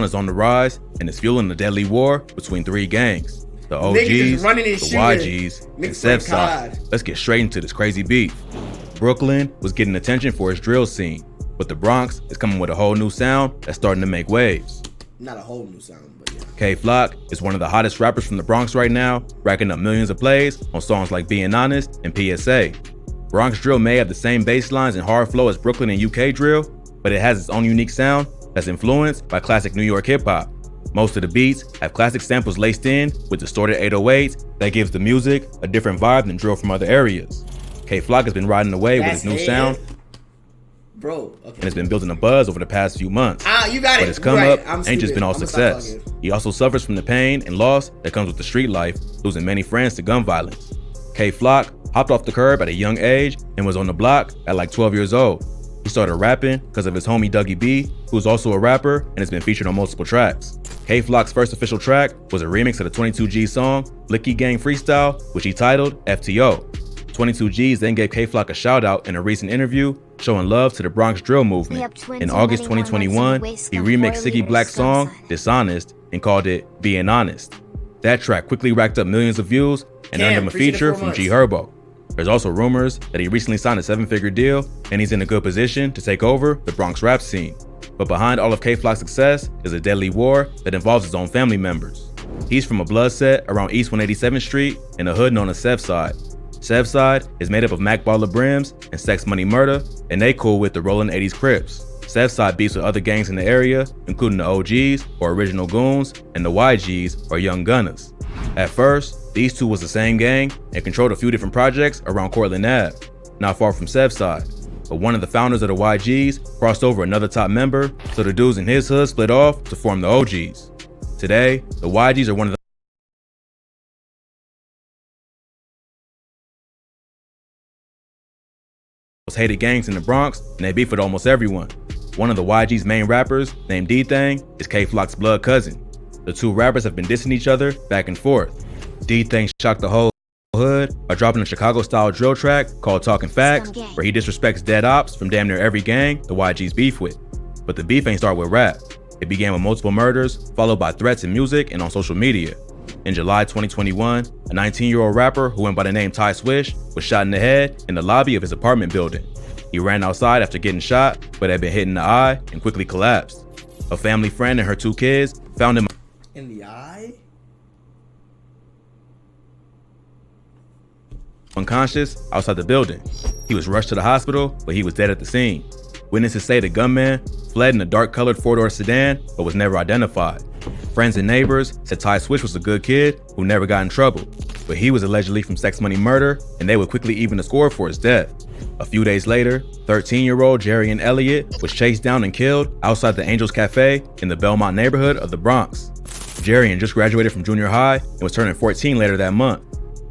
is on the rise and is fueling the deadly war between three gangs: the OGs, the YGs, and SevSide. Let's get straight into this crazy beef. Brooklyn was getting attention for its drill scene, but the Bronx is coming with a whole new sound that's starting to make waves. Not a whole new sound, but yeah. K-Flock is one of the hottest rappers from the Bronx right now, racking up millions of plays on songs like Being Honest and PSA. Bronx drill may have the same bass lines and hard flow as Brooklyn and UK drill, but it has its own unique sound that's influenced by classic New York hip-hop. Most of the beats have classic samples laced in with distorted 808s that gives the music a different vibe than drill from other areas. K-Flock has been riding away with his new sound, bro, okay, and has been building a buzz over the past few months. You got it. But his come up ain't just been all success. He also suffers from the pain and loss that comes with the street life, losing many friends to gun violence. K-Flock hopped off the curb at a young age and was on the block at like 12 years old. He started rapping because of his homie Dougie B, who's also a rapper and has been featured on multiple tracks. K-Flock's first official track was a remix of the 22G song Blicky Gang Freestyle, which he titled FTO. 22Gs then gave K-Flock a shout out in a recent interview showing love to the Bronx drill movement. In August 2021, he remixed Siggy Black's song Dishonest and called it Being Honest. That track quickly racked up millions of views and earned him a feature from G Herbo. There's also rumors that he recently signed a 7-figure deal and he's in a good position to take over the Bronx rap scene. But behind all of K-Flock's success is a deadly war that involves his own family members. He's from a blood set around East 187th Street in a hood known as SevSide. SevSide is made up of Mac Baller Brims and Sex Money Murder, and they cool with the Rollin' 80s Crips. SevSide beefs with other gangs in the area, including the OGs, or Original Goons, and the YGs, or Young Gunners. At first, these two was the same gang and controlled a few different projects around Cortlandt Ave, not far from SevSide. But one of the founders of the YGs crossed over another top member, so the dudes in his hood split off to form the OGs. Today, the YGs are one of the most hated gangs in the Bronx, and they beef with almost everyone. One of the YG's main rappers, named D-Thang, is K-Flock's blood cousin. The two rappers have been dissing each other back and forth. D-Thang shocked the whole hood by dropping a Chicago-style drill track called Talking Facts, where he disrespects dead ops from damn near every gang the YG's beef with. But the beef ain't start with rap. It began with multiple murders, followed by threats in music and on social media. In July 2021, a 19-year-old rapper who went by the name Ty Swish was shot in the head in the lobby of his apartment building. He ran outside after getting shot, but had been hit in the eye and quickly collapsed. A family friend and her 2 kids found him in the eye, unconscious outside the building. He was rushed to the hospital, but he was dead at the scene. Witnesses say the gunman fled in a dark-colored 4-door sedan, but was never identified. Friends and neighbors said Ty Swish was a good kid who never got in trouble, but he was allegedly from Sex Money Murder, and they would quickly even the score for his death. A few days later, 13-year-old Jarian Elliott was chased down and killed outside the Angels Cafe in the Belmont neighborhood of the Bronx. Jarian just graduated from junior high and was turning 14 later that month.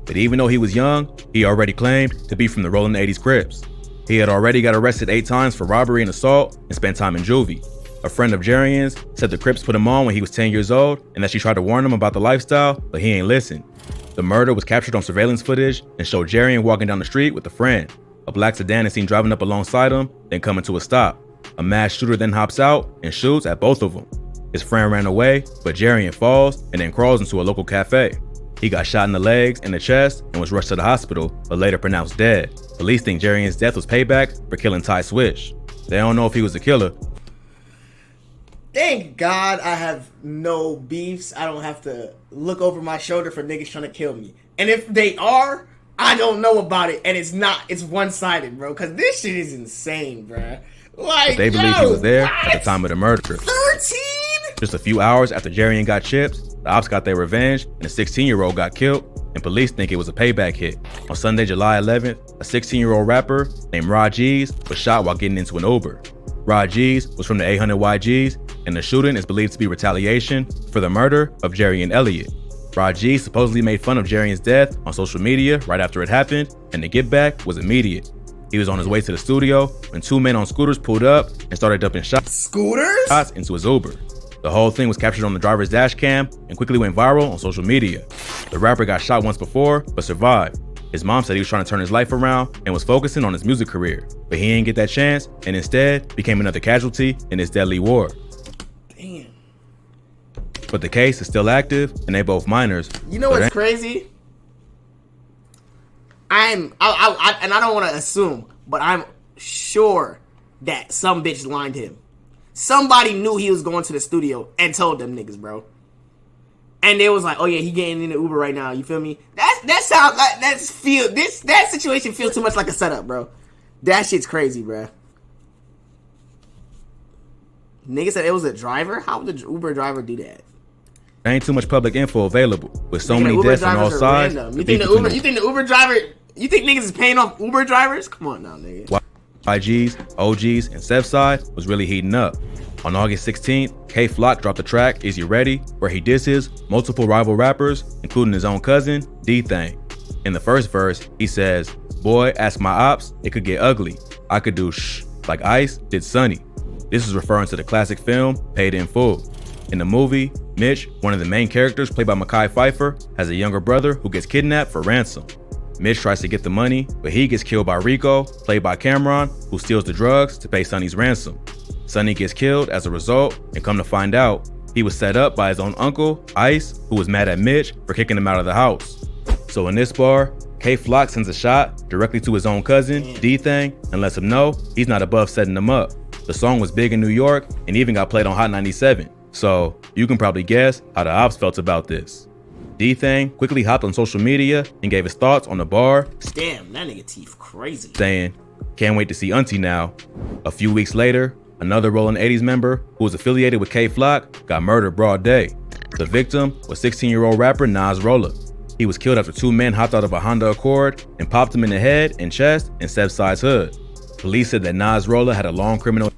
But even though he was young, he already claimed to be from the Rollin' 80s Crips. He had already got arrested 8 times for robbery and assault and spent time in juvie. A friend of Jarian's said the Crips put him on when he was 10 years old and that she tried to warn him about the lifestyle, but he ain't listened. The murder was captured on surveillance footage and showed Jarian walking down the street with a friend. A black sedan is seen driving up alongside him, then coming to a stop. A masked shooter then hops out and shoots at both of them. His friend ran away, but Jarian falls and then crawls into a local cafe. He got shot in the legs and the chest and was rushed to the hospital, but later pronounced dead. Police think Jarian's death was payback for killing Ty Swish. They don't know if he was the killer. Thank God I have no beefs. I don't have to look over my shoulder for niggas trying to kill me. And if they are, I don't know about it. And it's one-sided, bro. Because this shit is insane, bro. Like, but they believe he was there at the time of the murder. 13? Just a few hours after Jarian got chipped, the ops got their revenge and a 16-year-old got killed, and police think it was a payback hit. On Sunday, July 11th, a 16-year-old rapper named Rod G's was shot while getting into an Uber. Rod G's was from the 800 YGs, and the shooting is believed to be retaliation for the murder of Jarian Elliott. Rod G supposedly made fun of Jarian's death on social media right after it happened, and the get back was immediate. He was on his way to the studio when 2 men on scooters pulled up and started dumping shots into his Uber. The whole thing was captured on the driver's dash cam and quickly went viral on social media. The rapper got shot once before, but survived. His mom said he was trying to turn his life around and was focusing on his music career, but he didn't get that chance and instead became another casualty in this deadly war. Damn. but the case is still active and they both minors. You know what's crazy? And I don't want to assume, but I'm sure that some bitch lined him. Somebody knew he was going to the studio and told them niggas, bro. And they was like, "Oh yeah, he getting in the Uber right now." You feel me? That sounds like that situation feels too much like a setup, bro. That shit's crazy, bro. Nigga said it was a driver. How would the Uber driver do that? There ain't too much public info available with so many deaths on all sides. You think the Uber driver? You think niggas is paying off Uber drivers? Come on now, nigga. YGs, OGs, and SevSide was really heating up. On August 16th, K-Flock dropped the track Is You Ready, where he disses multiple rival rappers, including his own cousin, D-Thang. In the first verse, he says, "Boy, ask my ops, it could get ugly. I could do shh, like Ice did Sonny." This is referring to the classic film, Paid in Full. In the movie, Mitch, one of the main characters played by Mekhi Phifer, has a younger brother who gets kidnapped for ransom. Mitch tries to get the money, but he gets killed by Rico, played by Cameron, who steals the drugs to pay Sonny's ransom. Sonny gets killed as a result, and come to find out, he was set up by his own uncle, Ice, who was mad at Mitch for kicking him out of the house. So in this bar, K-Flock sends a shot directly to his own cousin, D-Thang, and lets him know he's not above setting him up. The song was big in New York and even got played on Hot 97, so you can probably guess how the ops felt about this. D-Thang quickly hopped on social media and gave his thoughts on the bar. Damn, that nigga teeth crazy. Saying, "Can't wait to see Auntie now." A few weeks later, another Rollin' 80s member who was affiliated with K-Flock got murdered broad day. The victim was 16-year-old rapper Nas Rolla. He was killed after two men hopped out of a Honda Accord and popped him in the head and chest in SevSide's hood. Police said that Nas Rolla had a long criminal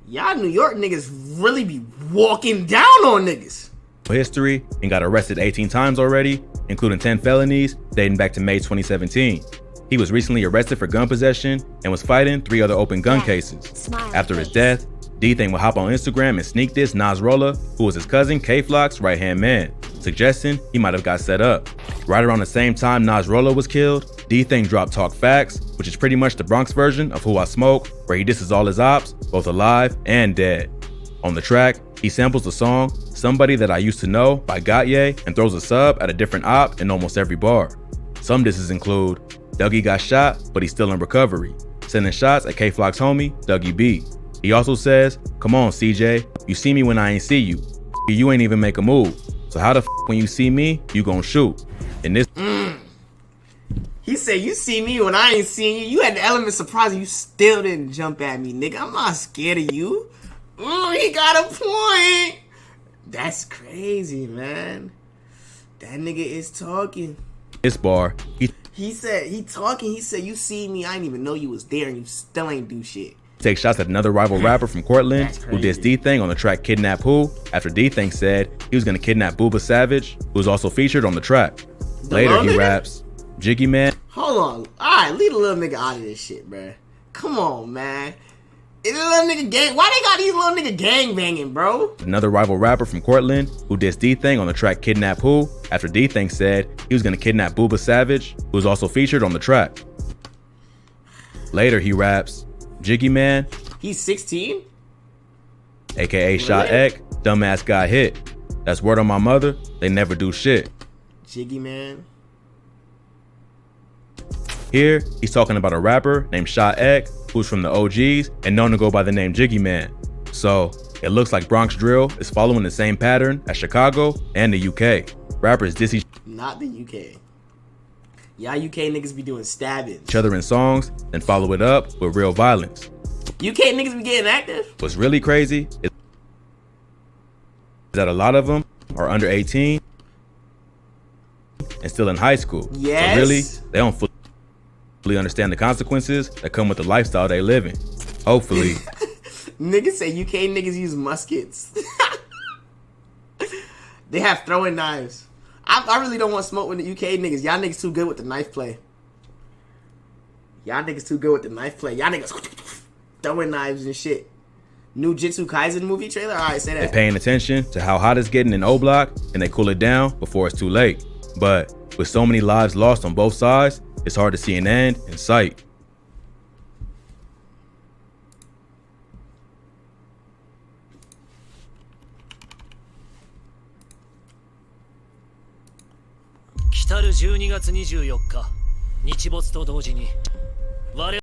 Y'all New York niggas really be walking down on niggas. history and got arrested 18 times already, including 10 felonies dating back to May 2017. He was recently arrested for gun possession and was fighting 3 other open gun cases. After his death, D-Thang would hop on Instagram and sneak diss Nas Rolla, who was his cousin K-Flock's right-hand man, suggesting he might have got set up. Right around the same time Nas Rolla was killed, D-Thang dropped Talk Facts, which is pretty much the Bronx version of Who I Smoke, where he disses all his ops, both alive and dead. On the track, he samples the song Somebody That I Used to Know by Gautier and throws a sub at a different op in almost every bar. Some disses include Dougie got shot, but he's still in recovery, sending shots at K-Flock's homie, Dougie B. He also says, "Come on, CJ, you see me when I ain't see you. You ain't even make a move. So how the f when you see me, you gon' shoot?" In this He said, "You see me when I ain't seen you. You had the element of surprise and you still didn't jump at me, nigga. I'm not scared of you." Ooh, he got a point. That's crazy, man. That nigga is talking. This bar, He said, he talking. He said, "You see me, I didn't even know you was there and you still ain't do shit." takes shots at another rival rapper from Cortland That's who crazy. dissed D-Thang on the track Kidnap Who after D-Thang said he was gonna kidnap Booba Savage, who was also featured on the track. Later he nigga? raps, "Jiggy Man, Hold on. Alright, leave the little nigga out of this shit, bruh. Come on, man. Is the little nigga gang? Why they got these little nigga gang banging, bro? another rival rapper from Cortland who dissed D-Thang on the track Kidnap Who after D-Thang said he was gonna kidnap Booba Savage, who was also featured on the track." Later he raps, "Jiggy Man, He's 16? aka Shot Really? Ek, dumbass got hit. That's word on my mother, they never do shit." Jiggy man. Here, he's talking about a rapper named Shot Ek, who's from the OGs and known to go by the name Jiggy Man. So, it looks like Bronx drill is following the same pattern as Chicago and the UK. Rappers diss each Not the UK. Y'all UK niggas be doing stabbings. other in songs, then follow it up with real violence. UK niggas be getting active? What's really crazy is that a lot of them are under 18 and still in high school. Yes. So really, they don't fully understand the consequences that come with the lifestyle they live in. Hopefully, Niggas say UK niggas use muskets. They have throwing knives. I really don't want to smoke with the UK niggas. Y'all niggas too good with the knife play. Y'all niggas too good with the knife play. Y'all niggas throwing knives and shit. New Jitsu Kaisen movie trailer? Alright, say they're that. paying attention to how hot it's getting in O Block and they cool it down before it's too late. But with so many lives lost on both sides, it's hard to see an end in sight. 来る12月24日日没と同時に我々